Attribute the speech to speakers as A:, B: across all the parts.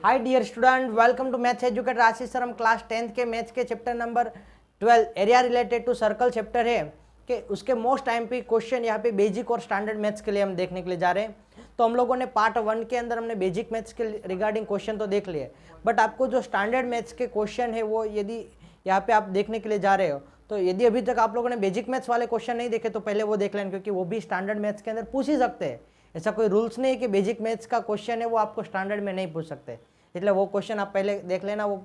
A: Hi dear student, welcome to maths educator Ashish sir. हम class 10th के maths के chapter number 12 area related to circle chapter है कि उसके मोस्ट टाइम पे क्वेश्चन यहाँ पे बेसिक और स्टैंडर्ड मैथ्स के लिए हम देखने के लिए जा रहे हैं। तो हम लोगों ने पार्ट 1 के अंदर हमने बेसिक मैथ्स के रिगार्डिंग क्वेश्चन तो देख लिए, बट आपको जो स्टैंडर्ड मैथ्स के क्वेश्चन है वो यदि यहाँ पे आप देखने के लिए जा रहे हो तो यदि अभी तक आप लोगों ने बेसिक मैथ्स वाले क्वेश्चन नहीं देखे तो पहले वो देख लें, क्योंकि वो भी स्टैंडर्ड मैथ्स के अंदर पूछ ही सकते हैं। ऐसा कोई रूल्स नहीं है कि बेसिक मैथ्स का क्वेश्चन है वो आपको स्टैंडर्ड में नहीं पूछ सकते, इसलिए वो क्वेश्चन आप पहले देख लेना। वो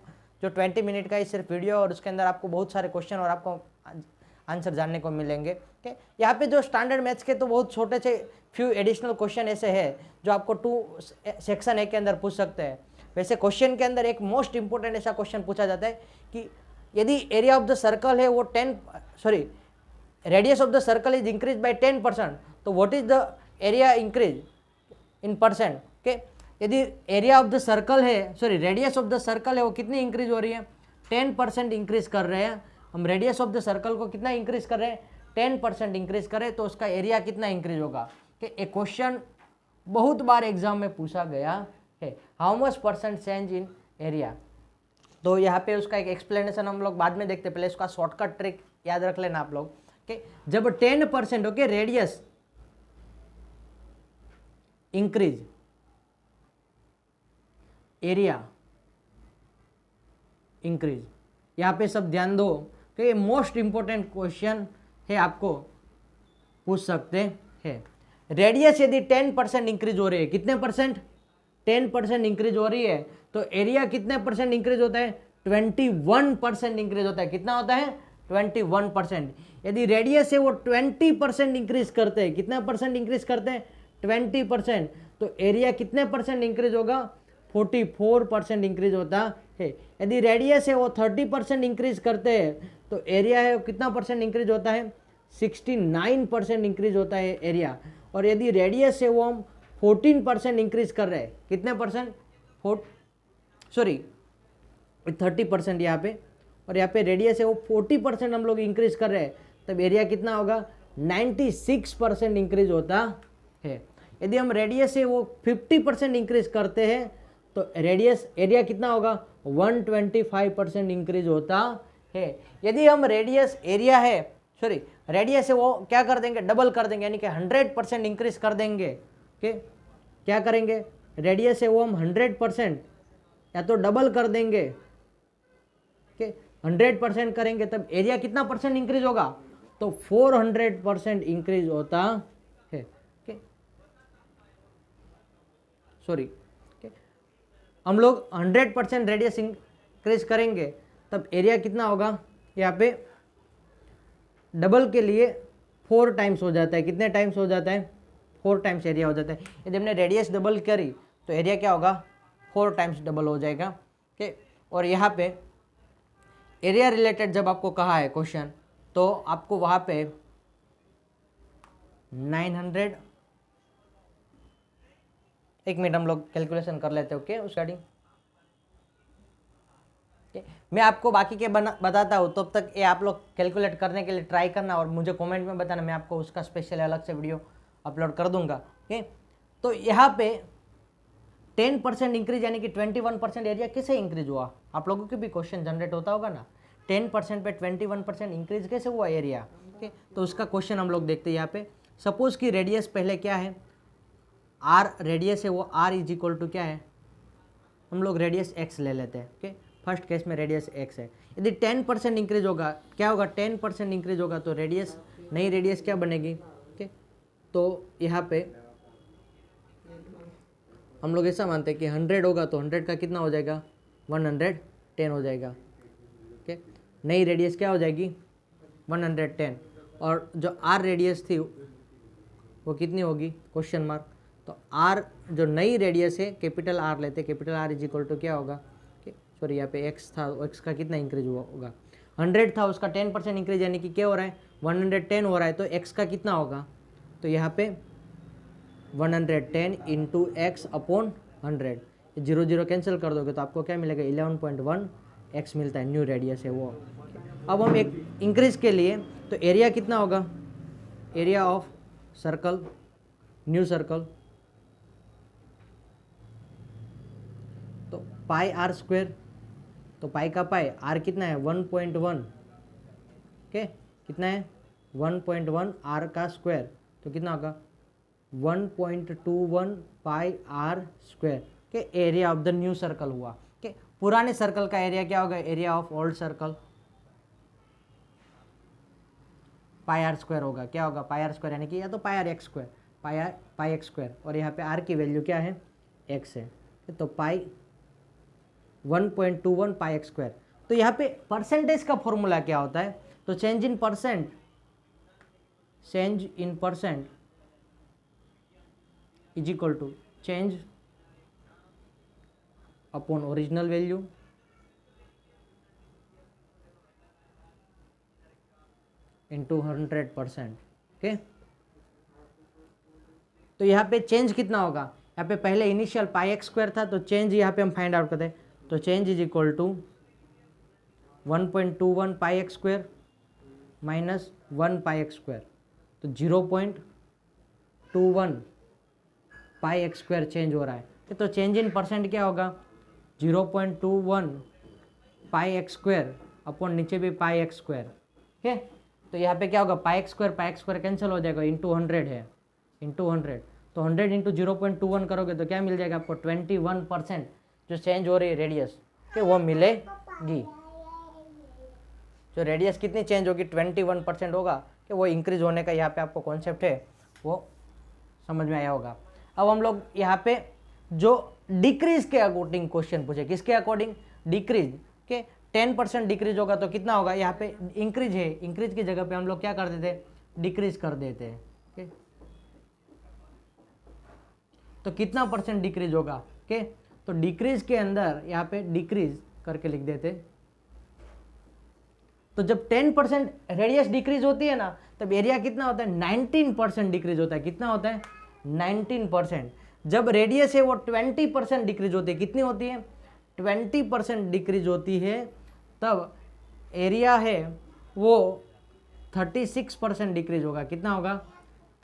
A: जो 20 मिनट का ही सिर्फ वीडियो और उसके अंदर आपको बहुत सारे क्वेश्चन और आपको आंसर जानने को मिलेंगे। कि यहाँ पे जो स्टैंडर्ड मैथ्स के तो बहुत छोटे से फ्यू एडिशनल क्वेश्चन ऐसे हैं जो आपको सेक्शन 1 के अंदर पूछ सकते हैं। वैसे क्वेश्चन के अंदर एक मोस्ट इंपॉर्टेंट ऐसा क्वेश्चन पूछा जाता है कि यदि एरिया ऑफ द सर्कल है वो radius of the circle is increase by 10%, तो what is the area increase in percent. के यदि एरिया ऑफ द सर्कल है रेडियस ऑफ द सर्कल है वो कितनी इंक्रीज हो रही है, 10% इंक्रीज कर रहे हैं हम। रेडियस ऑफ द सर्कल को कितना इंक्रीज कर रहे हैं, 10% इंक्रीज करें तो उसका एरिया कितना इंक्रीज होगा। कि एक क्वेश्चन बहुत बार एग्जाम में पूछा गया है, how much percent change in area. तो यहाँ पे उसका एक एक्सप्लेनेशन हम लोग बाद में देखते, पहले उसका शॉर्टकट ट्रिक याद रख लेना आप लोग। कि जब 10% okay radius increase, area increase, यहाँ पे सब ध्यान दो कि ये मोस्ट इंपॉर्टेंट क्वेश्चन है, आपको पूछ सकते हैं। रेडियस यदि 10% इंक्रीज हो रही है, कितने परसेंट, 10% इंक्रीज हो रही है, तो एरिया कितने परसेंट इंक्रीज होता है, 21% इंक्रीज होता है। कितना होता है, 21%। यदि रेडियस है वो 20% इंक्रीज करते हैं, कितना परसेंट इंक्रीज करते हैं, 20%, तो एरिया कितने परसेंट इंक्रीज होगा, 44% इंक्रीज होता है। यदि रेडियस है वो 30% इंक्रीज करते हैं तो एरिया है वो कितना परसेंट इंक्रीज होता है, 69% इंक्रीज होता है एरिया। और यदि रेडियस है वो हम 14% इंक्रीज कर रहे हैं, कितने परसेंट, 30% यहाँ पे, और यहाँ पे रेडियस है वो 40% हम लोग इंक्रीज कर रहे हैं, तब एरिया कितना होगा, 96% इंक्रीज होता है। यदि हम रेडियस है वो 50% इंक्रीज करते हैं तो एरिया कितना होगा, 125% इंक्रीज होता है। यदि हम रेडियस है वो क्या कर देंगे, डबल कर देंगे, यानी कि 100% इंक्रीज कर देंगे। क्या करेंगे, रेडियस है वो हम 100% या तो डबल कर देंगे, 100% करेंगे तब एरिया कितना परसेंट इंक्रीज होगा, तो 400% इंक्रीज होता है। हम लोग 100% रेडियस इंक्रीज करेंगे तब एरिया कितना होगा, यहाँ पे डबल के लिए 4 टाइम्स हो जाता है। कितने टाइम्स हो जाता है, 4 टाइम्स एरिया हो जाता है। यदि हमने रेडियस डबल करी तो एरिया क्या होगा, 4 टाइम्स डबल हो जाएगा। और यहाँ पे एरिया रिलेटेड जब आपको कहा है क्वेश्चन, तो आपको वहाँ पे 900, एक मिनट हम लोग कैलकुलेशन कर लेते हैं। ओके, उस गाड़ी मैं आपको बाकी के बताता हूँ, तब तक ये आप लोग कैलकुलेट करने के लिए ट्राई करना और मुझे कमेंट में बताना, मैं आपको उसका स्पेशल अलग से वीडियो अपलोड कर दूंगा। ओके, तो यहाँ पे 10% इंक्रीज यानी कि 21% एरिया कैसे इंक्रीज हुआ, आप लोगों के भी क्वेश्चन जनरेट होता होगा ना, 10% पे 21% इंक्रीज कैसे हुआ एरिया। ओके, तो उसका क्वेश्चन हम लोग देखते हैं। यहाँ पे सपोज कि रेडियस पहले क्या है, आर रेडियस है वो आर इज इक्वल टू क्या है, हम लोग रेडियस एक्स ले लेते हैं। ओके, फर्स्ट केस में रेडियस एक्स है। यदि 10% इंक्रीज होगा, क्या होगा, 10% इंक्रीज होगा तो रेडियस, नई रेडियस क्या बनेगी। ओके, तो यहाँ पे हम लोग ऐसा मानते हैं कि 100 होगा तो 100 का कितना हो जाएगा, 110 हो जाएगा। ओके, नई रेडियस क्या हो जाएगी, 110, और जो आर रेडियस थी वो कितनी होगी, क्वेश्चन मार्क। तो आर जो नई रेडियस है, कैपिटल आर लेते, capital R is equal to क्या होगा, यहाँ पे एक्स था, एक्स का कितना इंक्रीज हुआ होगा, 100 था उसका 10% इंक्रीज यानी कि क्या हो रहा है, 110 हो रहा है, तो एक्स का कितना होगा, तो यहाँ पे 110 इंटू एक्स अपॉन 100, 0 कैंसिल कर दोगे तो आपको क्या मिलेगा, 11.1 एक्स मिलता है, न्यू रेडियस है वो। अब हम एक इंक्रीज के लिए तो एरिया कितना होगा, area of circle, new circle तो पाई आर स्क्वायर, तो पाई का पाई आर कितना है 1.1, ओके कितना है 1.1 आर का स्क्वायर, तो कितना होगा 1.21 पाई आर स्क्वायर के area of the new circle हुआ। के पुराने सर्कल का एरिया क्या होगा, area of old circle pi R square होगा। क्या होगा पाई आर स्क्वायर, यानी कि या तो pi r x square, pi x square, और यहाँ पे आर की वैल्यू क्या है एक्स है, तो पाई 1.21 पाई एक्स स्क्वायर। तो यहाँ पे परसेंटेज का फॉर्मूला क्या होता है, तो change in percent is equal to change upon original value into 100%। Okay, तो यहाँ पे चेंज कितना होगा, यहाँ पे पहले इनिशियल पाई एक्स स्क्वायर था, तो चेंज यहाँ पे हम फाइंड आउट करते हैं, तो change is equal to 1.21 pi x square minus 1 pi x square, तो 0.21 पाई एक्स स्क्वायर चेंज हो रहा है। तो चेंज इन परसेंट क्या होगा 0.21 पाई एक्स स्क्वायर अपॉन नीचे भी पाई एक्स स्क्वायर। ठीक, तो यहाँ पे क्या होगा पाई एक्स स्क्वायर कैंसिल हो जाएगा, इंटू 100 है, इंटू 100, तो 100 इंटू 0.21 करोगे तो क्या मिल जाएगा आपको 21% जो चेंज हो रही है रेडियस कि वो मिलेगी। जो रेडियस कितनी चेंज होगी 21% होगा कि वो इंक्रीज होने का यहाँ पे आपको कॉन्सेप्ट है वो समझ में आया होगा। अब हम लोग यहाँ पे जो डिक्रीज के अकॉर्डिंग क्वेश्चन पूछे, किसके अकॉर्डिंग डिक्रीज के 10% डिक्रीज होगा तो कितना होगा, यहाँ पे इंक्रीज है, इंक्रीज की जगह पे हम लोग क्या कर देते डिक्रीज कर देते हैं। ओके, तो कितना परसेंट डिक्रीज होगा, ओके तो डिक्रीज के अंदर यहाँ पे डिक्रीज करके लिख देते। तो जब 10% रेडियस डिक्रीज होती है ना तब एरिया कितना होता है 19% डिक्रीज होता है। कितना होता है 19%। जब रेडियस है वो 20% डिक्रीज होती है, कितनी होती है 20% डिक्रीज होती है, तब एरिया है वो 36% डिक्रीज होगा। कितना होगा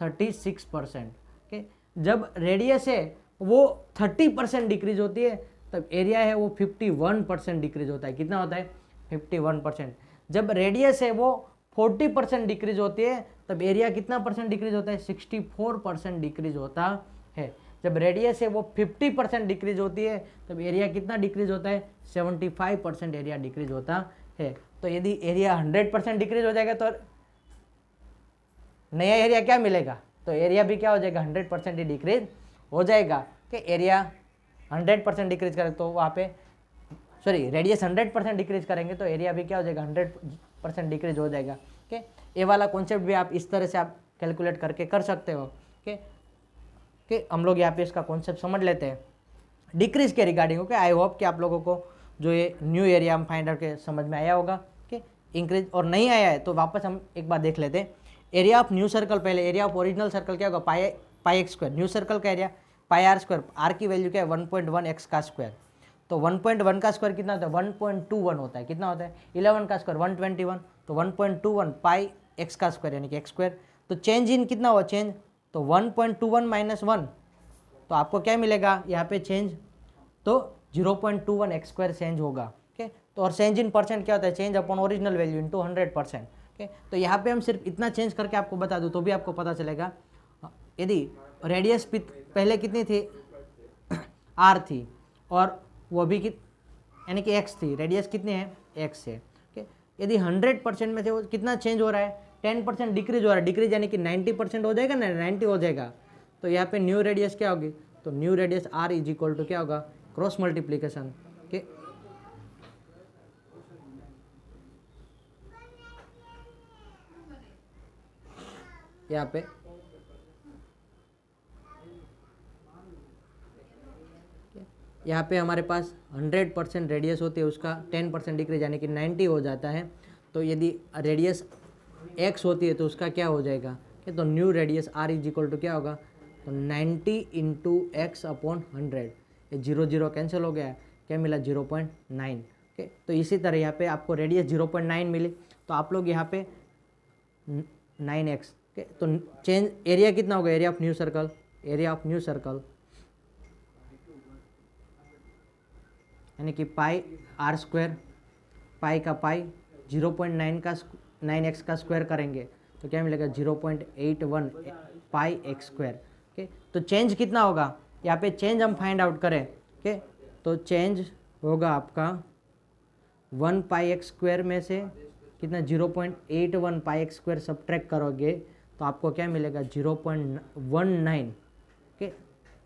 A: 36%। ओके, जब रेडियस है वो 30% डिक्रीज होती है तब एरिया है वो 51% डिक्रीज होता है। कितना होता है 51%। जब रेडियस है वो 40% डिक्रीज होती है तब एरिया कितना परसेंट डिक्रीज होता है 64% डिक्रीज होता है। जब रेडियस है वो 50% डिक्रीज होती है तब एरिया कितना डिक्रीज होता है 75% एरिया डिक्रीज होता है। तो यदि एरिया 100% डिक्रीज हो जाएगा तो नया एरिया क्या मिलेगा, तो एरिया भी क्या हो जाएगा 100% ही डिक्रीज हो जाएगा। कि एरिया 100% डिक्रीज करें तो वहाँ पे सॉरी रेडियस 100% डिक्रीज करेंगे तो एरिया भी क्या हो जाएगा 100% डिक्रीज हो जाएगा। ओके, ये वाला कॉन्सेप्ट भी आप इस तरह से आप कैलकुलेट करके कर सकते हो। ओके, कि हम लोग यहाँ पे इसका कॉन्सेप्ट समझ लेते हैं डिक्रीज के रिगार्डिंग। ओके, आई होप कि आप लोगों को जो ये न्यू एरिया हम फाइंड आउट के समझ में आया होगा। कि इंक्रीज और नहीं आया है तो वापस हम एक बार देख लेते हैं। एरिया ऑफ न्यू सर्कल, पहले एरिया ऑफ ओरिजिनल सर्कल क्या होगा pi x square, new circle का area pi R square, R की वैल्यू क्या है 1.1 एक्स का स्क्वायर, तो 1.1 का स्क्वायर कितना होता है 1.21 होता है। कितना होता है 11 का स्क्वायर 121, तो 1.21 पाई एक्स का स्क्वायर यानी कि एक्स स्क्वायर। तो चेंज इन कितना हुआ चेंज, तो 1.21 माइनस 1, तो आपको क्या मिलेगा यहाँ पे चेंज, तो 0.21 एक्स स्क्वायर चेंज होगा। ओके, तो और चेंज इन परसेंट क्या होता है change upon original value into 100%। Okay, तो यहाँ पे हम सिर्फ इतना चेंज करके आपको बता दूँ तो भी आपको पता चलेगा। यदि रेडियस पहले कितनी थी आर थी और वो भी यानी कि एक्स थी, रेडियस कितनी है एक्स है। ओके, यदि 100% में से वो कितना चेंज हो रहा है 10% डिक्रीज हो रहा है, डिक्रीज यानी कि 90% हो जाएगा ना 90 हो जाएगा। तो यहाँ पे न्यू रेडियस क्या होगी, तो new radius R is equal to क्या होगा क्रॉस मल्टीप्लीकेशन के यहाँ पे हमारे पास 100% रेडियस होती है, उसका 10% डिक्रीज यानी कि 90 हो जाता है। तो यदि रेडियस x होती है तो उसका क्या हो जाएगा, तो new radius r is equal to क्या होगा, तो 90 इंटू एक्स अपॉन 100, ये 0 0 कैंसिल हो गया, क्या मिला 0.9। ओके, तो इसी तरह यहाँ पे आपको रेडियस 0.9 मिली, तो आप लोग यहाँ पे 9x। ओके, तो चेंज एरिया कितना होगा area of new circle, area of new circle यानी कि पाई आर स्क्वायर, पाई का पाई 0.9 का 9x का स्क्वायर करेंगे तो क्या मिलेगा 0.81 पाई एक्स स्क्वायर। ओके, तो चेंज कितना होगा यहाँ पे, चेंज हम फाइंड आउट करें। ओके, तो चेंज होगा आपका 1 पाई एक्स स्क्वायर में से कितना 0.81 पाई एक्स स्क्वायर सब्ट्रैक्ट करोगे तो आपको क्या मिलेगा 0.19 के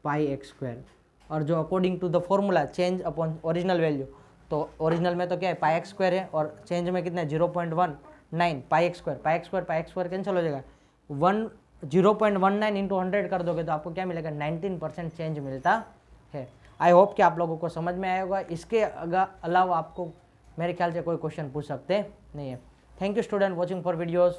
A: पाई एक्स स्क्वायर। और जो according to the formula change upon original value, तो ओरिजिनल में तो क्या है पाई एक्स स्क्वायर है और चेंज में कितना है 0.19 पाई x square. Pi x square cancel हो जाएगा, 0.19 इंटू 100 कर दोगे तो आपको क्या मिलेगा 19% चेंज मिलता है। आई होप कि आप लोगों को समझ में आया होगा। इसके अलावा आपको मेरे ख्याल से कोई क्वेश्चन पूछ सकते नहीं है। Thank you student watching for videos.